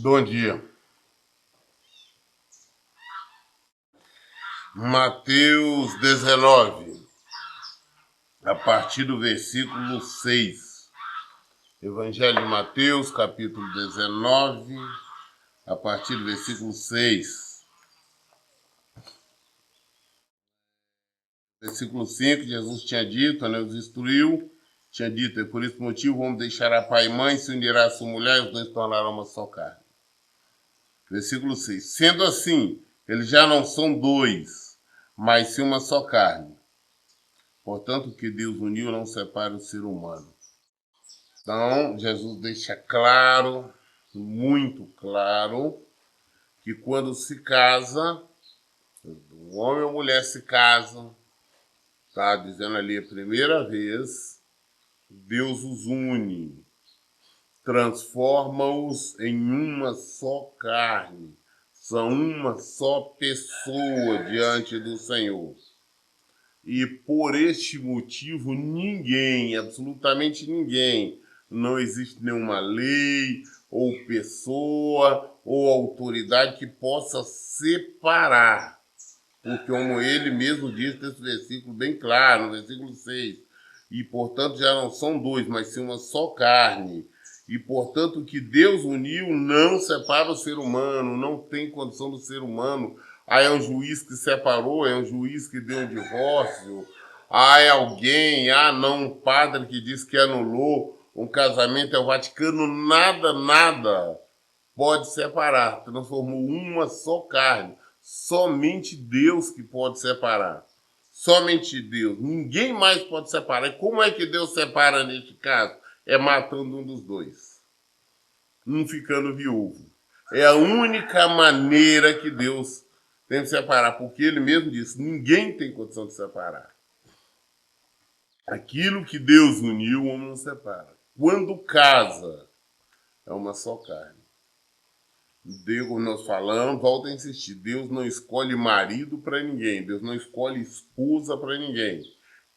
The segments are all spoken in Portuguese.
Bom dia. Mateus 19, a partir do versículo 6. Evangelho de Mateus, capítulo 19, a partir do versículo 6. Versículo 5, Jesus tinha dito, os instruiu, tinha dito, é por esse motivo, vamos deixar a pai e mãe, se unirá a sua mulher e os dois tornarão uma só carne. Versículo 6. Sendo assim, eles já não são dois, mas sim uma só carne. Portanto, o que Deus uniu não separa o ser humano. Então, Jesus deixa claro, muito claro, que quando se casa, o homem ou a mulher se casam, está dizendo ali a primeira vez, Deus os une, transforma-os em uma só carne, são uma só pessoa diante do Senhor. E por este motivo, ninguém, absolutamente ninguém, não existe nenhuma lei, ou pessoa, ou autoridade que possa separar. Porque como ele mesmo diz nesse versículo bem claro, no versículo 6, e portanto já não são dois, mas sim uma só carne. E portanto o que Deus uniu não separa o ser humano, não tem condição do ser humano. É um juiz que separou, é um juiz que deu um divórcio, é alguém, não um padre que diz que anulou um casamento, é o Vaticano, nada pode separar, transformou uma só carne. Somente Deus que pode separar. Somente Deus. Ninguém mais pode separar. E como é que Deus separa neste caso? É matando um dos dois. Um ficando viúvo. É a única maneira que Deus tem de separar. Porque ele mesmo disse, ninguém tem condição de separar. Aquilo que Deus uniu, o homem não separa. Quando casa, é uma só carne. Deus, como nós falamos, volto a insistir, Deus não escolhe marido para ninguém, Deus não escolhe esposa para ninguém.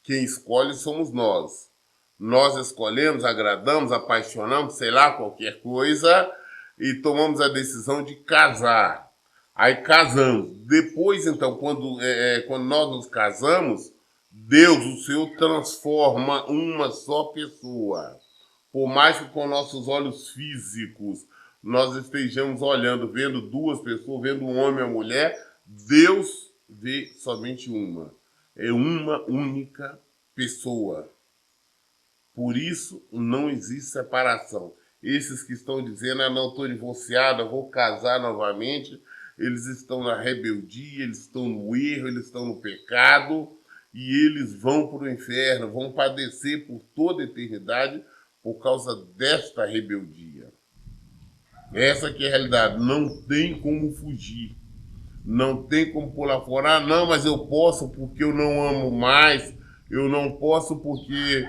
Quem escolhe somos nós. Nós escolhemos, agradamos, apaixonamos, sei lá, qualquer coisa, e tomamos a decisão de casar. Aí casamos. Depois, então, quando nós nos casamos, Deus, o Senhor, transforma uma só pessoa. Por mais que com nossos olhos físicos nós estejamos olhando, vendo duas pessoas, vendo um homem e uma mulher, Deus vê somente uma. É uma única pessoa. Por isso não existe separação. Esses que estão dizendo, não estou divorciada, vou casar novamente, eles estão na rebeldia, eles estão no erro, eles estão no pecado, e eles vão para o inferno, vão padecer por toda a eternidade por causa desta rebeldia. Essa que é a realidade. Não tem como fugir. Não tem como pular fora. Não, mas eu posso porque eu não amo mais. Eu não posso porque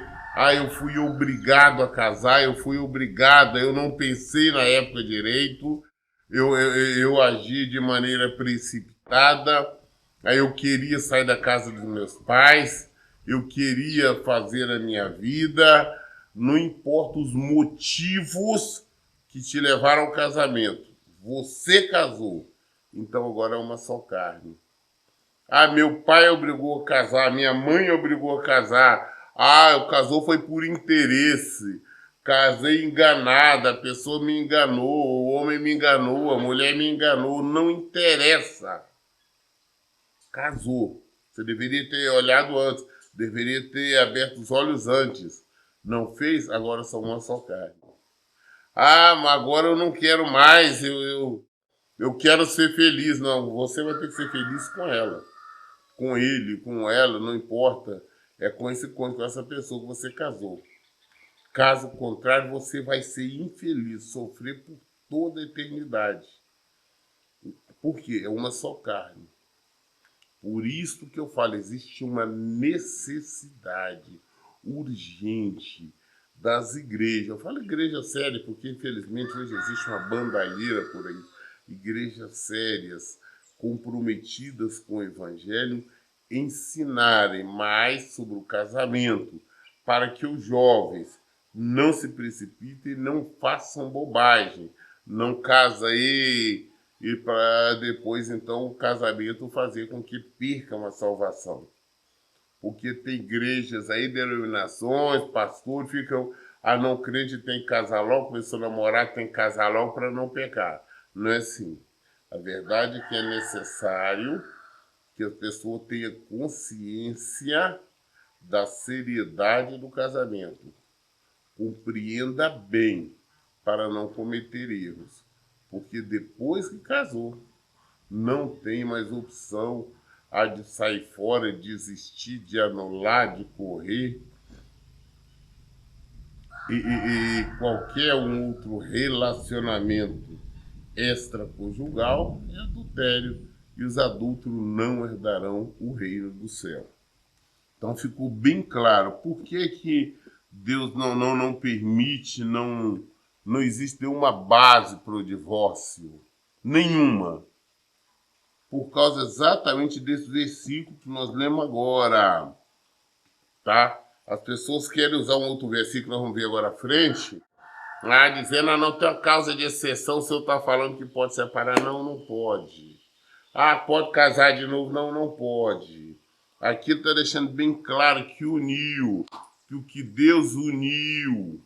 eu fui obrigado a casar, eu fui obrigada, eu não pensei na época direito, eu agi de maneira precipitada, aí eu queria sair da casa dos meus pais, eu queria fazer a minha vida, não importa os motivos que te levaram ao casamento. Você casou, então agora é uma só carne. Meu pai obrigou a casar, minha mãe obrigou a casar. O casou foi por interesse. Casei enganada, a pessoa me enganou, o homem me enganou, a mulher me enganou. Não interessa. Casou. Você deveria ter olhado antes, deveria ter aberto os olhos antes. Não fez? Agora são uma só carne. Mas agora eu não quero mais, eu quero ser feliz. Não, você vai ter que ser feliz com ela. Com ele, com ela, não importa. É com essa pessoa que você casou. Caso contrário, você vai ser infeliz, sofrer por toda a eternidade. Por quê? É uma só carne. Por isso que eu falo, existe uma necessidade urgente das igrejas. Eu falo igreja séria porque, infelizmente, hoje existe uma bandalheira por aí. Igrejas sérias, comprometidas com o evangelho, ensinarem mais sobre o casamento, para que os jovens não se precipitem e não façam bobagem, Não casa e para depois, então, o casamento fazer com que perca uma salvação. Porque tem igrejas aí, denominações, pastores, ficam, não crente tem que casar logo, começou a namorar, tem que casar logo para não pecar. Não é assim. A verdade é que é necessário que a pessoa tenha consciência da seriedade do casamento. Compreenda bem para não cometer erros. Porque depois que casou, não tem mais opção de sair fora, de desistir, de anular, de correr. E qualquer um outro relacionamento extraconjugal é adultério. E os adúlteros não herdarão o reino do céu. Então ficou bem claro por que Deus não permite, não existe nenhuma base para o divórcio. Nenhuma. Por causa exatamente desse versículo que nós lemos agora. Tá? As pessoas querem usar um outro versículo, nós vamos ver agora à frente, dizendo, não tem uma causa de exceção, se eu estou falando que pode separar. Não, não pode. Pode casar de novo. Não, não pode. Aqui está deixando bem claro que uniu, que o que Deus uniu,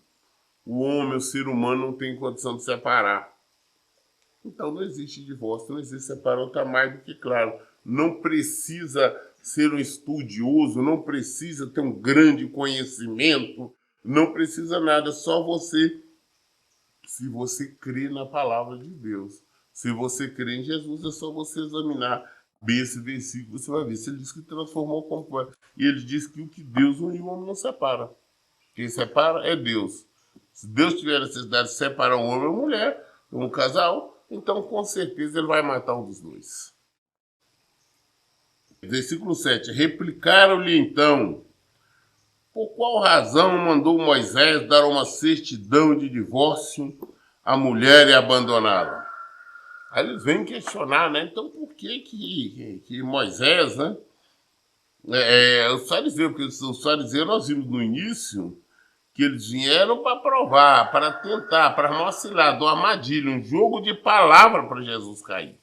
o homem, o ser humano, não tem condição de separar. Então não existe divórcio, não existe separação, está mais do que claro. Não precisa ser um estudioso, não precisa ter um grande conhecimento, não precisa nada, só você, se você crê na palavra de Deus. Se você crê em Jesus, é só você examinar bem esse versículo, você vai ver. Se ele diz que transformou completo, e ele diz que o que Deus uniu, o homem não separa. Quem separa é Deus. Se Deus tiver necessidade de separar um homem e uma mulher, um casal, então com certeza ele vai matar um dos dois. Versículo 7. Replicaram-lhe então, por qual razão mandou Moisés dar uma certidão de divórcio à mulher e abandoná-la? Aí eles vêm questionar, né? Então por que Moisés, né? Os fariseus, porque os fariseus nós vimos no início que eles vieram para provar, para tentar, para vacilar, de uma armadilha, um jogo de palavra para Jesus cair.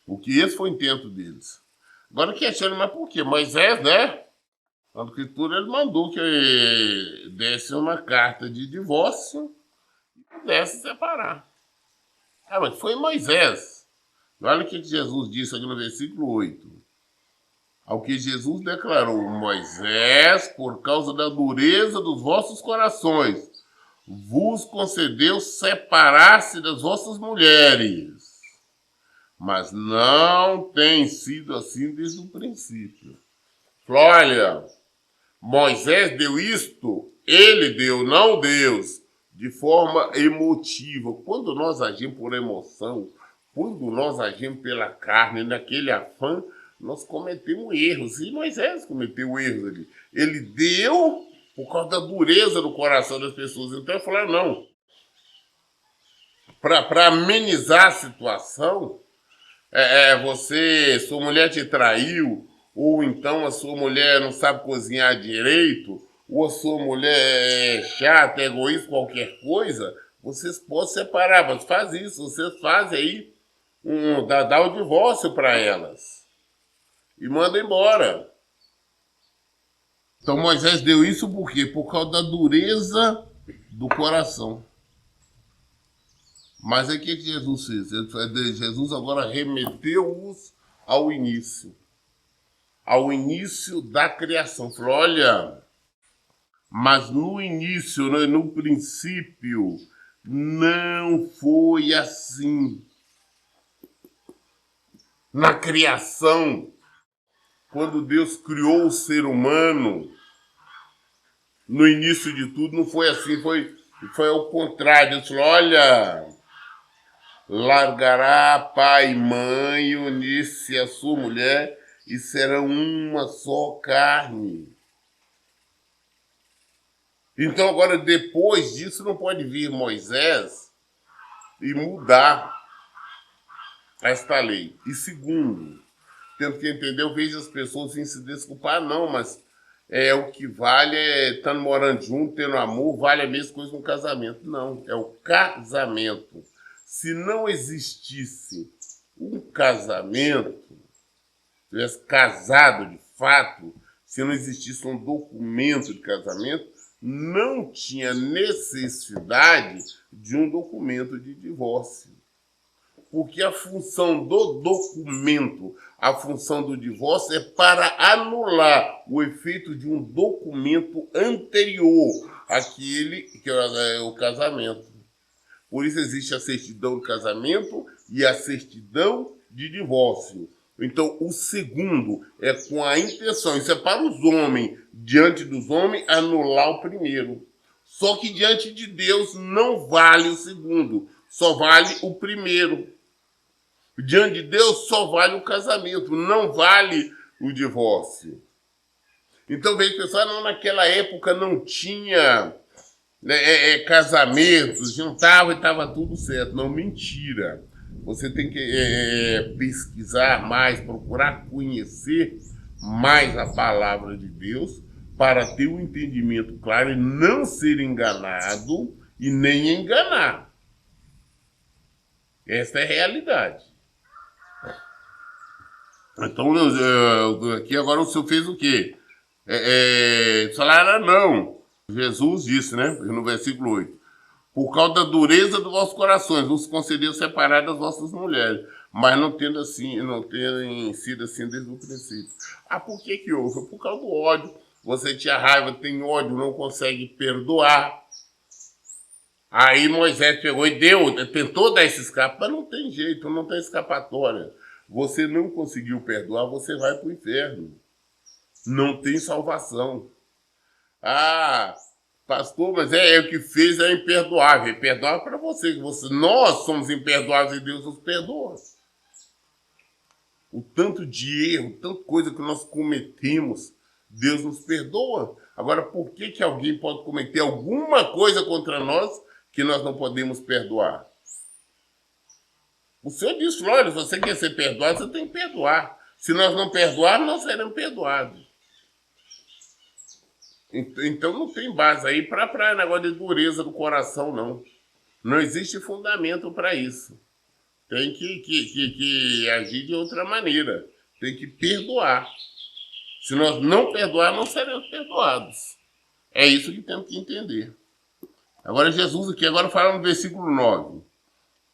Porque esse foi o intento deles. Agora questiona, mas por quê? Moisés, né? Na escritura ele mandou que desse uma carta de divórcio e pudesse separar. Mas foi Moisés. Olha o que Jesus disse aqui no versículo 8. Ao que Jesus declarou, Moisés, por causa da dureza dos vossos corações, vos concedeu separar-se das vossas mulheres. Mas não tem sido assim desde o princípio. Olha, Moisés deu isto, ele deu, não Deus, de forma emotiva. Quando nós agimos por emoção, quando nós agimos pela carne, naquele afã, nós cometemos erros. E Moisés cometeu erros ali. Ele deu por causa da dureza do coração das pessoas. Então ele falou, não. Para amenizar a situação, sua mulher te traiu, ou então a sua mulher não sabe cozinhar direito, ou a sua mulher é chata, egoísta, qualquer coisa, vocês podem separar, mas faz isso, vocês fazem aí, dá o divórcio para elas. E manda embora. Então Moisés deu isso por quê? Por causa da dureza do coração. Mas aí o que Jesus fez? Jesus agora remeteu-os ao início da criação. Falou, olha, mas no início, né, no princípio, não foi assim. Na criação, quando Deus criou o ser humano, no início de tudo, não foi assim, foi ao contrário. Deus falou, olha, largará pai e mãe, unir-se a sua mulher e serão uma só carne. Então agora, depois disso, não pode vir Moisés e mudar esta lei. E segundo, tendo que entender, eu vejo as pessoas sem se desculpar, não, mas O que vale é estando morando junto, tendo amor, vale a mesma coisa no casamento. Não, é o casamento. Se não existisse um casamento, tivesse casado de fato, se não existisse um documento de casamento, não tinha necessidade de um documento de divórcio. Porque a função do documento, a função do divórcio é para anular o efeito de um documento anterior àquele que é o casamento. Por isso existe a certidão de casamento e a certidão de divórcio. Então, o segundo é com a intenção, isso é para os homens, diante dos homens, anular o primeiro. Só que diante de Deus não vale o segundo, só vale o primeiro. Diante de Deus só vale o casamento, não vale o divórcio. Então, veja, pessoal, não, naquela época não tinha casamentos, juntava e estava tudo certo. Não, mentira. Você tem que pesquisar mais, procurar conhecer mais a palavra de Deus para ter um entendimento claro e não ser enganado e nem enganar. Essa é a realidade. Então, aqui agora o senhor fez o quê? Falaram, não. Jesus disse, né, no versículo 8, por causa da dureza dos vossos corações, nos concedeu separar das vossas mulheres, mas não tendo sido assim desde o princípio. Por que houve? Por causa do ódio. Você tinha raiva, tem ódio, não consegue perdoar. Aí Moisés pegou e tentou dar esse escape, mas não tem jeito, não tem escapatória. Você não conseguiu perdoar, você vai para o inferno. Não tem salvação. Pastor, mas o que fez é imperdoável. Imperdoável para você. Nós somos imperdoáveis e Deus nos perdoa. O tanto de erro, tanta coisa que nós cometemos, Deus nos perdoa. Agora, por que alguém pode cometer alguma coisa contra nós que nós não podemos perdoar? O Senhor disse, olha, se você quer ser perdoado, você tem que perdoar. Se nós não perdoarmos, nós seremos perdoados. Então não tem base aí para negócio de dureza do coração, não. Não existe fundamento para isso. Tem que agir de outra maneira. Tem que perdoar. Se nós não perdoarmos, não seremos perdoados. É isso que temos que entender. Agora Jesus aqui, agora fala no versículo 9.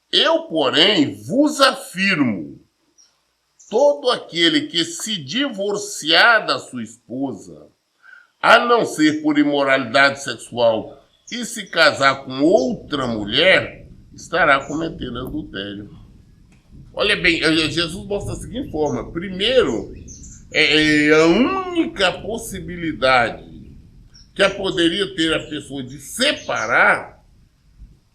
Eu, porém, vos afirmo, todo aquele que se divorciar da sua esposa, a não ser por imoralidade sexual, e se casar com outra mulher, estará cometendo adultério. Olha bem, Jesus mostra da seguinte forma. Primeiro, a única possibilidade que poderia ter a pessoa de separar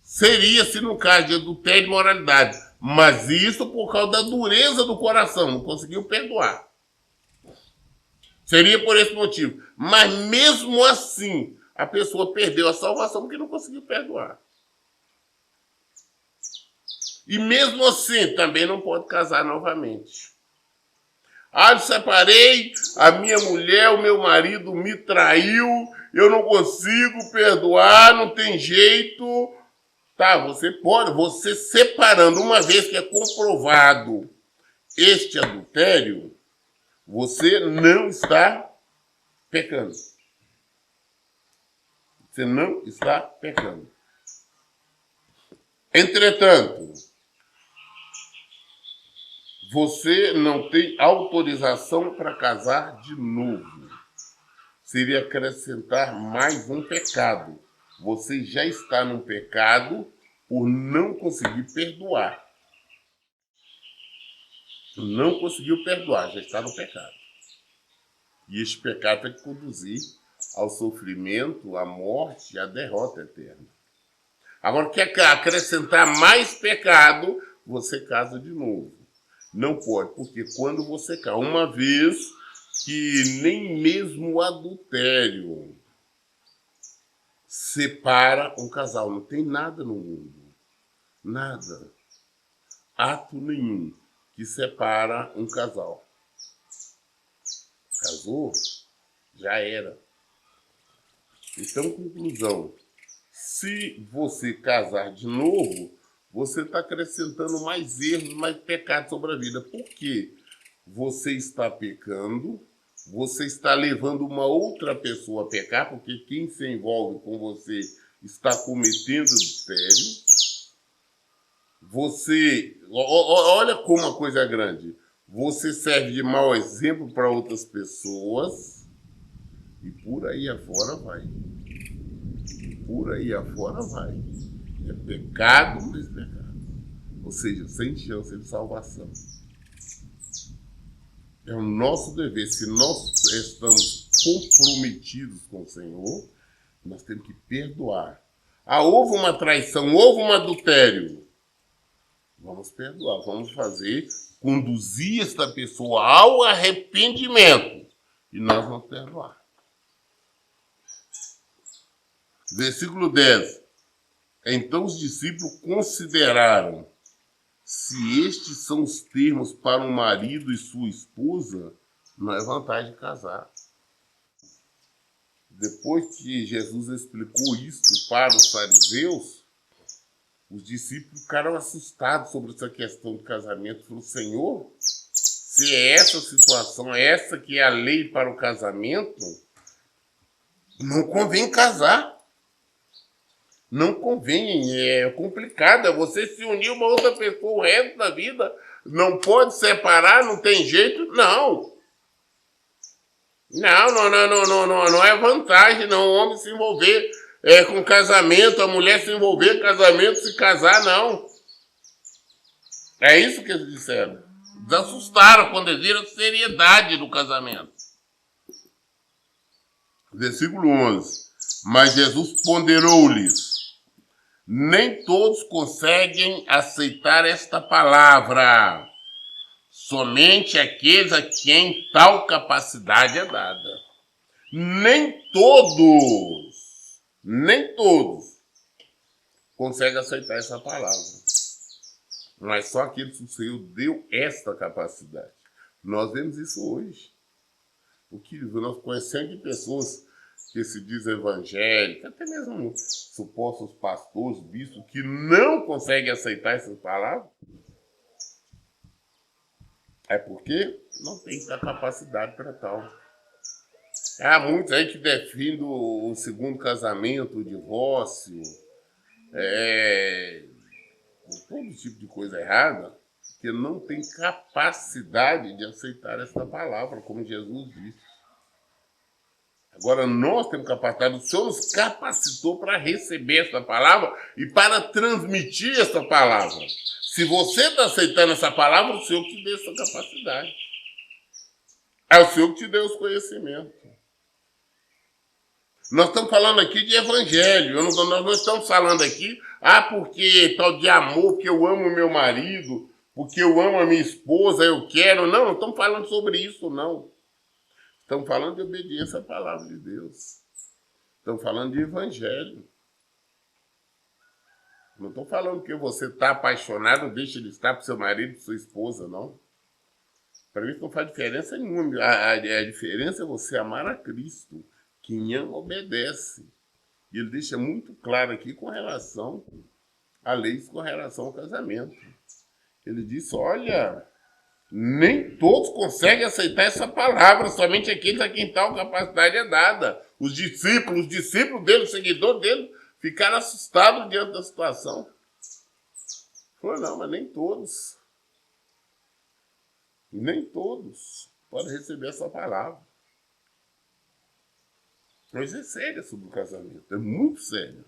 seria se no caso de adultério e imoralidade. Mas isso por causa da dureza do coração, não conseguiu perdoar. Seria por esse motivo. Mas mesmo assim, a pessoa perdeu a salvação porque não conseguiu perdoar. E mesmo assim, também não pode casar novamente. Eu separei, a minha mulher, o meu marido me traiu, eu não consigo perdoar, não tem jeito. Você separando, uma vez que é comprovado este adultério, você não está pecando. Você não está pecando. Entretanto, você não tem autorização para casar de novo. Seria acrescentar mais um pecado. Você já está num pecado por não conseguir perdoar. Não conseguiu perdoar, já está no pecado. E este pecado vai conduzir ao sofrimento, à morte e à derrota eterna. Agora, quer acrescentar mais pecado, você casa de novo. Não pode, porque quando você casa, uma vez que nem mesmo o adultério separa um casal. Não tem nada no mundo. Nada. Ato nenhum que separa um casal. Casou, Já era. Então, conclusão. Se você casar de novo, você está acrescentando mais erros, mais pecados sobre a vida. Por quê? Você está pecando, você está levando uma outra pessoa a pecar, porque quem se envolve com você está cometendo adultério. Você, olha como a coisa é grande. Você serve de mau exemplo para outras pessoas e por aí afora vai. Por aí afora vai. É pecado, mas pecado. Ou seja, sem chance de salvação. É o nosso dever. Se nós estamos comprometidos com o Senhor, nós temos que perdoar. Ah, houve uma traição, houve um adultério. Vamos perdoar, vamos conduzir esta pessoa ao arrependimento. E nós vamos perdoar. Versículo 10. Então os discípulos consideraram: se estes são os termos para um marido e sua esposa, não é vantagem casar. Depois que Jesus explicou isso para os fariseus, os discípulos ficaram assustados sobre essa questão do casamento. Falaram: Senhor, se é essa situação, essa que é a lei para o casamento, não convém casar. Não convém, é complicado. É você se unir a uma outra pessoa o resto da vida. Não pode separar, não tem jeito, não. Não é vantagem, não, o homem se envolver com casamento, a mulher se envolver com casamento, se casar, não. É isso que eles disseram. Eles assustaram quando eles viram a seriedade do casamento. Versículo 11. Mas Jesus ponderou-lhes: nem todos conseguem aceitar esta palavra, somente aqueles a quem tal capacidade é dada. Nem todos conseguem aceitar essa palavra. Mas só aqueles que o Senhor deu esta capacidade. Nós vemos isso hoje. O que nós conhecemos pessoas que se dizem evangélicos, até mesmo supostos pastores, bispos, que não conseguem aceitar essas palavras. É porque não tem essa capacidade para tal. Há muitos aí que defendem o segundo casamento, o divórcio, todo tipo de coisa errada, que não tem capacidade de aceitar essa palavra, como Jesus disse. Agora nós temos capacidade, o Senhor nos capacitou para receber essa palavra e para transmitir essa palavra. Se você está aceitando essa palavra, o Senhor te deu essa capacidade. É o Senhor que te deu os conhecimentos. Nós estamos falando aqui de evangelho, nós não estamos falando aqui, porque tal de amor, porque eu amo meu marido, porque eu amo a minha esposa, eu quero. Não estamos falando sobre isso, não. Estamos falando de obediência à palavra de Deus. Estamos falando de evangelho. Não estou falando que você está apaixonado, deixa de estar para seu marido, para sua esposa, não. Para mim isso não faz diferença nenhuma. A diferença é você amar a Cristo. Quem ama obedece. E ele deixa muito claro aqui com relação a leis, com relação ao casamento. Ele disse: olha, nem todos conseguem aceitar essa palavra, somente aqueles a quem tal capacidade é dada. Os discípulos dele, os seguidores dele, ficaram assustados diante da situação. Falou: não, mas nem todos podem receber essa palavra. Mas é sério sobre o casamento, é muito sério.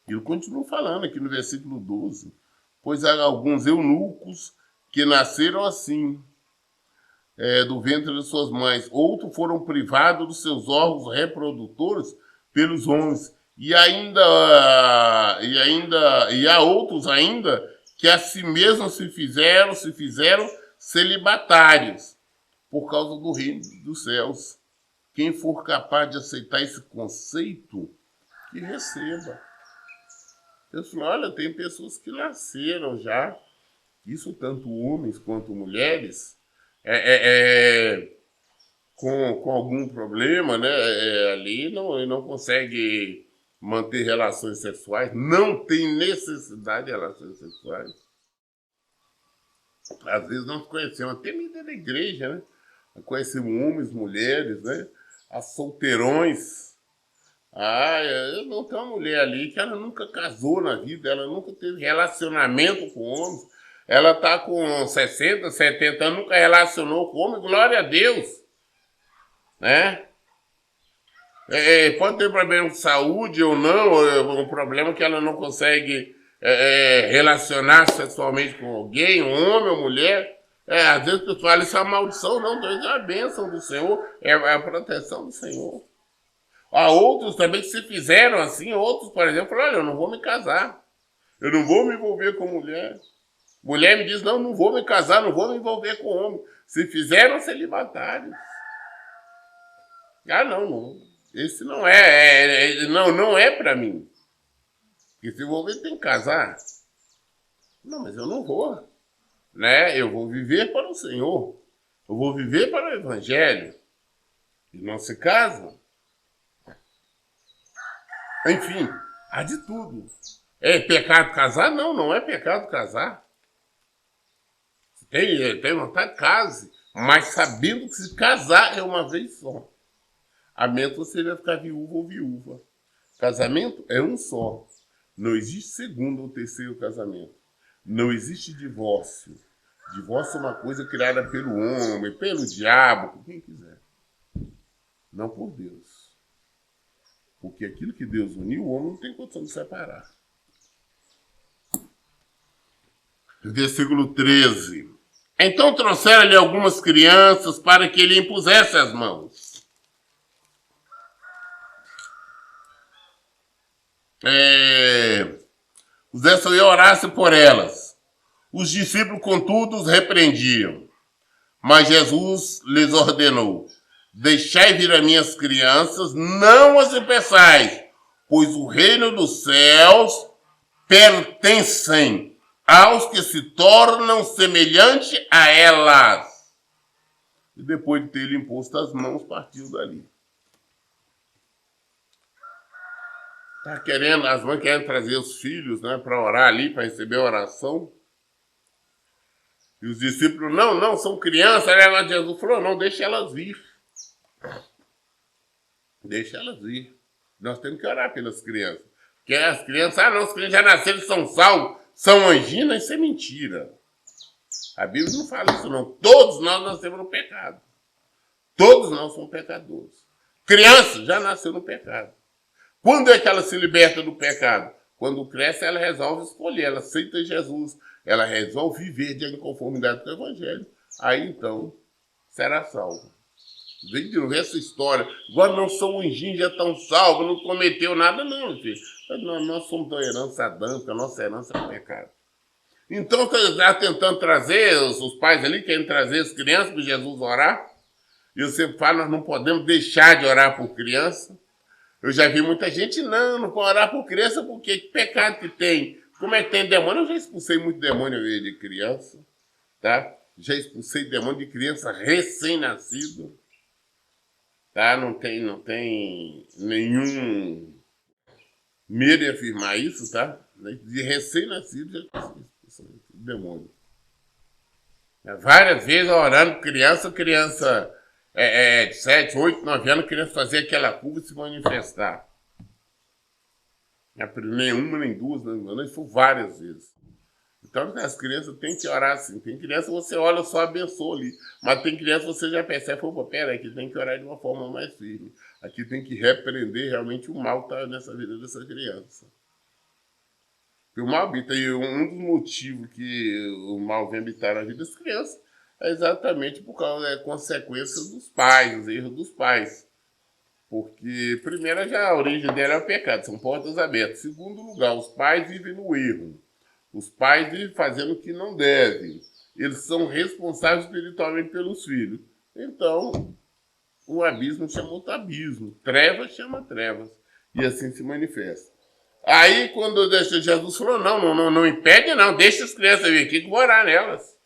E ele continua falando aqui no versículo 12. Pois há alguns eunucos que nasceram assim, do ventre de suas mães. Outros foram privados dos seus órgãos reprodutores pelos homens. E há outros ainda que a si mesmos se fizeram celibatários por causa do reino dos céus. Quem for capaz de aceitar esse conceito, que receba. Eu falo: olha, tem pessoas que nasceram já, isso tanto homens quanto mulheres, com algum problema, né, ali e não consegue manter relações sexuais, não tem necessidade de relações sexuais. Às vezes nós conhecemos, até mesmo da igreja, né? Conhecemos homens, mulheres, né? As solteirões. Eu não tenho uma mulher ali que ela nunca casou na vida, ela nunca teve relacionamento com homens. Ela está com 60, 70 anos, nunca relacionou com homem, glória a Deus. Né? Pode ter problema de saúde ou não, um problema que ela não consegue relacionar sexualmente com alguém, um homem ou mulher. Às vezes tu fala, isso é uma maldição, não, Deus é a bênção do Senhor, é a proteção do Senhor. Há outros também que se fizeram assim, outros, por exemplo, falaram, olha, eu não vou me casar, eu não vou me envolver com mulher. Mulher me diz, não vou me casar, não vou me envolver com homem. Se fizeram celibatários. Não. Esse não não é para mim. Porque se envolver tem que casar. Não, mas eu não vou. Né? Eu vou viver para o Senhor. Eu vou viver para o Evangelho. E não se casam. Enfim, há de tudo. É pecado casar? Não, não é pecado casar. Tem vontade, case. Mas sabendo que se casar é uma vez só. A menos você vai ficar viúvo ou viúva. Casamento é um só. Não existe segundo ou terceiro casamento. Não existe divórcio. Divórcio é uma coisa criada pelo homem, pelo diabo, por quem quiser. Não por Deus. Porque aquilo que Deus uniu, o homem não tem condição de separar. Versículo 13. Então trouxeram-lhe algumas crianças para que ele impusesse as mãos. Pusessem e orassem por elas. Os discípulos, contudo, os repreendiam. Mas Jesus lhes ordenou: deixai vir as minhas crianças, não as impeçais, pois o reino dos céus pertencem aos que se tornam semelhantes a elas. E depois de ter lhe imposto as mãos, partiu dali. As mães querem trazer os filhos, né, para orar ali, para receber a oração. E os discípulos, não, são crianças. Aí Jesus falou, não, deixa elas vir. Deixa elas vir. Nós temos que orar pelas crianças. Porque as crianças, os crianças já nasceram e são salvos, são anginas, isso é mentira. A Bíblia não fala isso não. Todos nós nascemos no pecado. Todos nós somos pecadores. Criança já nasceu no pecado. Quando é que ela se liberta do pecado? Quando cresce, ela resolve escolher, ela aceita Jesus, ela resolve viver de conformidade com o Evangelho. Aí, então, será salva. Vem de novo essa história. Agora não são anjinhos, já estão salvos, não cometeu nada, não, filho. Nós somos da herança adâmica, a nossa herança é o pecado. Então, está tentando trazer, os pais ali querem trazer as crianças para Jesus orar. E eu sempre falo, nós não podemos deixar de orar por criança. Eu já vi muita gente, não pode orar por criança, porque que pecado que tem? Como é que tem demônio? Eu já expulsei muito demônio de criança, tá? Já expulsei demônio de criança recém-nascido, tá? Não tem nenhum medo de afirmar isso, tá? De recém-nascido já expulsei demônio. Várias vezes orando por criança de 7, 8, 9 anos, querendo fazer aquela curva e se manifestar. Nem uma, nem duas, não, isso foi várias vezes. Então, as crianças têm que orar assim. Tem criança você olha só abençoa ali. Mas tem criança você já percebe, pera, aqui tem que orar de uma forma mais firme. Aqui tem que repreender realmente o mal que está nessa vida dessa criança. Porque o mal habita, e um dos motivos que o mal vem habitar na vida das crianças é exatamente por causa da consequência dos pais, os erros dos pais. Porque, primeiro, já a origem dela é o pecado, são portas abertas. Segundo lugar, os pais vivem no erro. Os pais vivem fazendo o que não devem. Eles são responsáveis espiritualmente pelos filhos. Então, o abismo chama outro abismo. Trevas chama trevas. E assim se manifesta. Aí, quando Jesus falou, não impede não, deixa as crianças vir aqui que vou orar nelas.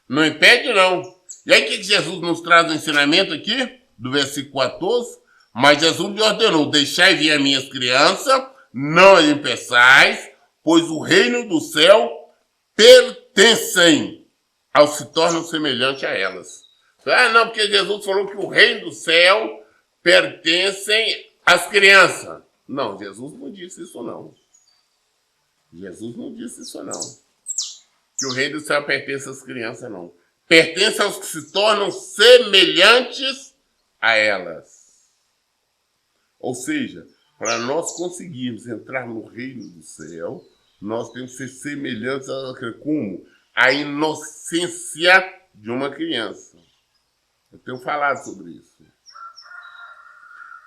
Não impede, não. E aí, o que Jesus nos traz no ensinamento aqui? do versículo 14, mas Jesus lhe ordenou, deixai vir as minhas crianças, não as impeçais, pois o reino do céu pertencem aos que se tornam semelhantes a elas. Ah, não, porque Jesus falou que o reino do céu pertencem às crianças. Não, Jesus não disse isso não. Jesus não disse isso não. Que o reino do céu pertence às crianças, não. Pertence aos que se tornam semelhantes a elas. Ou seja, para nós conseguirmos entrar no reino do céu, nós temos que ser semelhantes a como? A inocência de uma criança. Eu tenho falado sobre isso.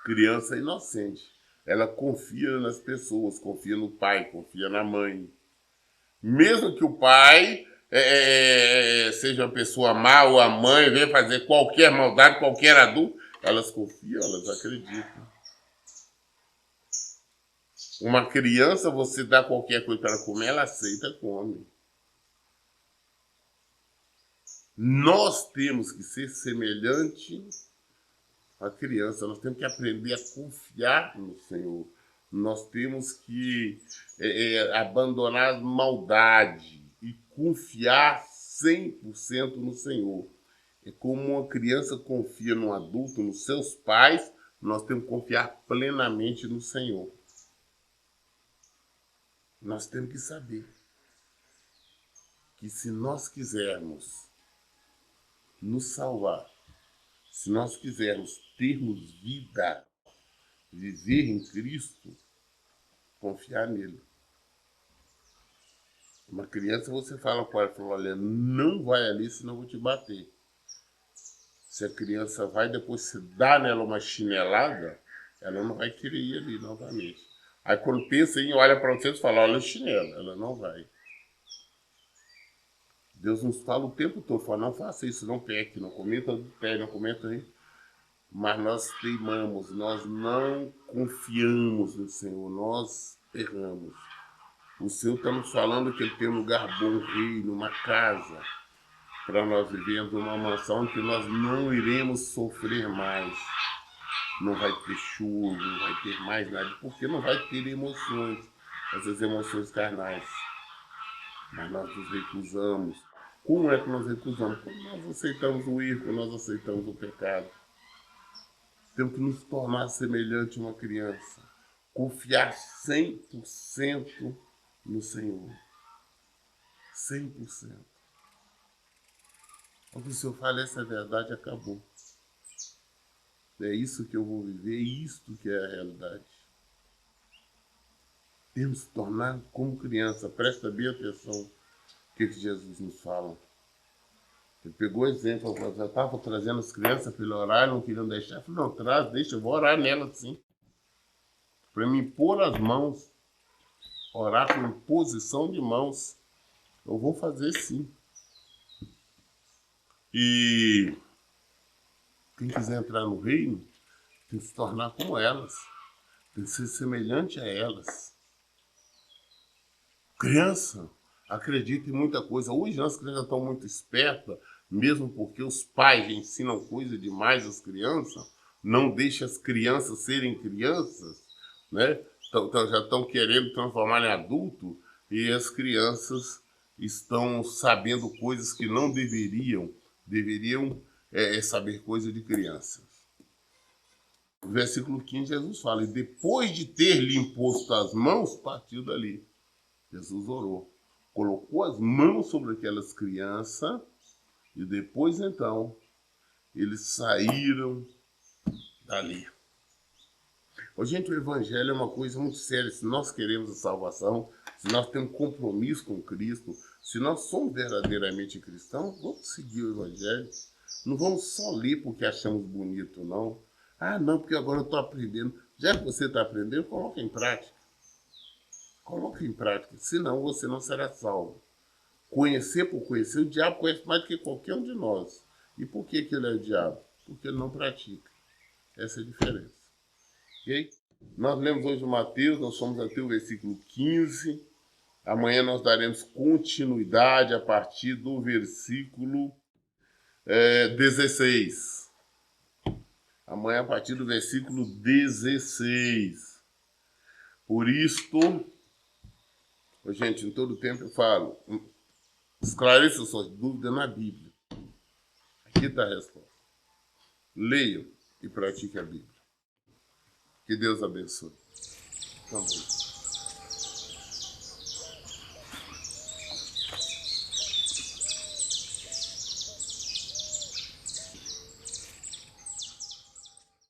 Criança inocente. Ela confia nas pessoas, confia no pai, confia na mãe. Mesmo que o pai seja uma pessoa má ou a mãe venha fazer qualquer maldade, qualquer adulto, elas confiam, elas acreditam. Uma criança, você dá qualquer coisa para ela comer, ela aceita, come. Nós temos que ser semelhante à criança, nós temos que aprender a confiar no Senhor. Nós temos que abandonar a maldade e confiar 100% no Senhor. É como uma criança confia num adulto, nos seus pais, nós temos que confiar plenamente no Senhor. Nós temos que saber que se nós quisermos nos salvar, se nós quisermos termos vida, viver em Cristo, confiar nele. Uma criança, você fala com ela, olha, não vai ali, senão eu vou te bater. Se a criança vai, depois se dá nela uma chinelada, ela não vai querer ir ali novamente. Aí quando pensa em olha para vocês e fala, olha o chinelo, ela não vai. Deus nos fala o tempo todo, fala, não faça isso, não peque, não cometa adultério, não cometa aí. Mas nós teimamos, nós não confiamos no Senhor, nós erramos. O Senhor está nos falando que Ele tem um lugar bom, um reino, uma casa, para nós vivermos numa mansão que nós não iremos sofrer mais. Não vai ter chuva, não vai ter mais nada, porque não vai ter emoções, essas emoções carnais. Mas nós nos recusamos. Como é que nós recusamos? Quando nós aceitamos o erro, quando nós aceitamos o pecado. Temos que nos tornar semelhante a uma criança. Confiar 100% no Senhor. 100%. Quando o Senhor fala essa verdade, acabou. É isso que eu vou viver, é isto que é a realidade. Temos que tornar como criança. Presta bem atenção o que Jesus nos fala. Ele pegou o exemplo, eu já estava trazendo as crianças para ele orar, não queriam deixar. Eu falei, não, traz, deixa, eu vou orar nela sim. Para me impor as mãos, orar com imposição de mãos, eu vou fazer sim. E quem quiser entrar no reino, tem que se tornar como elas, tem que ser semelhante a elas. Criança, acredita em muita coisa. Hoje as crianças estão muito espertas, mesmo porque os pais ensinam coisa demais às crianças, não deixam as crianças serem crianças, né? Já estão querendo transformar em adulto e as crianças estão sabendo coisas que não deveriam saber coisa de crianças. No versículo 15, Jesus fala, e depois de ter-lhe imposto as mãos, partiu dali. Jesus orou, colocou as mãos sobre aquelas crianças e depois, então, eles saíram dali. Ô, gente, o evangelho é uma coisa muito séria. Se nós queremos a salvação, se nós temos compromisso com Cristo, se nós somos verdadeiramente cristãos, vamos seguir o evangelho. Não vamos só ler porque achamos bonito, não. Ah, não, porque agora eu estou aprendendo. Já que você está aprendendo, coloque em prática. Coloque em prática, senão você não será salvo. Conhecer por conhecer, o diabo conhece mais do que qualquer um de nós. E por que ele é o diabo? Porque ele não pratica. Essa é a diferença. Ok? Nós lemos hoje o Mateus, nós fomos até o versículo 15. Amanhã nós daremos continuidade a partir do versículo 16. Amanhã, a partir do versículo 16. Por isto, gente, em todo tempo eu falo, esclareça suas dúvidas na Bíblia. Aqui está a resposta. Leiam e pratiquem a Bíblia. Que Deus abençoe. Vamos.